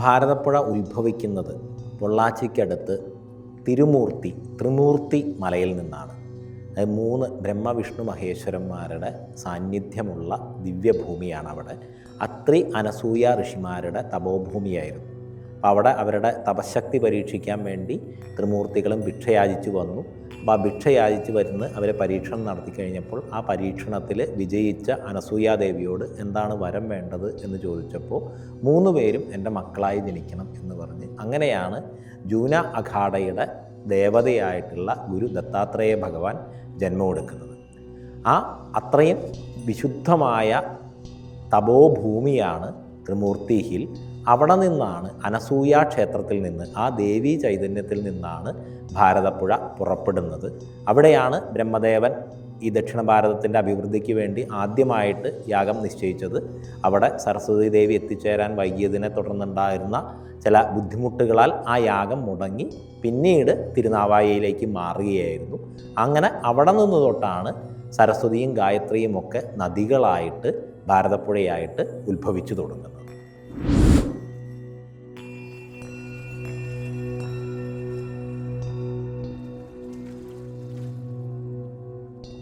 ഭാരതപ്പുഴ ഉത്ഭവിക്കുന്നത് പൊള്ളാച്ചിക്കടുത്ത് ത്രിമൂർത്തി മലയിൽ നിന്നാണ്. അത് 3 ബ്രഹ്മവിഷ്ണു മഹേശ്വരന്മാരുടെ സാന്നിധ്യമുള്ള ദിവ്യഭൂമിയാണ് അവിടെ. അത്രി അനസൂയ ഋഷിമാരുടെ തപോഭൂമിയായിരുന്നു. അപ്പോൾ അവിടെ അവരുടെ തപശക്തി പരീക്ഷിക്കാൻ വേണ്ടി ത്രിമൂർത്തികളും ഭിക്ഷയാചിച്ചു വന്നു. അപ്പോൾ ആ ഭിക്ഷയാചിച്ച് വരുന്ന അവരെ പരീക്ഷണം നടത്തി കഴിഞ്ഞപ്പോൾ ആ പരീക്ഷണത്തിൽ വിജയിച്ച അനസൂയാദേവിയോട് എന്താണ് വരം വേണ്ടത് എന്ന് ചോദിച്ചപ്പോൾ 3 പേരും എൻ്റെ മക്കളായി ജനിക്കണം എന്ന് പറഞ്ഞ് അങ്ങനെയാണ് ജൂന അഖാഡയുടെ ദേവതയായിട്ടുള്ള ഗുരു ദത്താത്രേയ ഭഗവാൻ ജന്മമെടുക്കുന്നത്. അത്രയും വിശുദ്ധമായ തപോഭൂമിയാണ് ത്രിമൂർത്തി ഹിൽ. അവിടെ നിന്നാണ് അനസൂയ ക്ഷേത്രത്തിൽ നിന്ന്, ആ ദേവീ ചൈതന്യത്തിൽ നിന്നാണ് ഭാരതപ്പുഴ പുറപ്പെടുന്നത്. അവിടെയാണ് ബ്രഹ്മദേവൻ ഈ ദക്ഷിണ ഭാരതത്തിൻ്റെ അഭിവൃദ്ധിക്ക് വേണ്ടി ആദ്യമായിട്ട് യാഗം നിശ്ചയിച്ചത്. അവിടെ സരസ്വതി ദേവി എത്തിച്ചേരാൻ വൈകിയതിനെ തുടർന്നുണ്ടായിരുന്ന ചില ബുദ്ധിമുട്ടുകളാൽ ആ യാഗം മുടങ്ങി പിന്നീട് തിരുനാവായയിലേക്ക് മാറുകയായിരുന്നു. അങ്ങനെ അവിടെ നിന്ന് തൊട്ടാണ് സരസ്വതിയും ഗായത്രിയും ഒക്കെ നദികളായിട്ട് ഭാരതപ്പുഴയായിട്ട് ഉത്ഭവിച്ചു തുടങ്ങുന്നത്.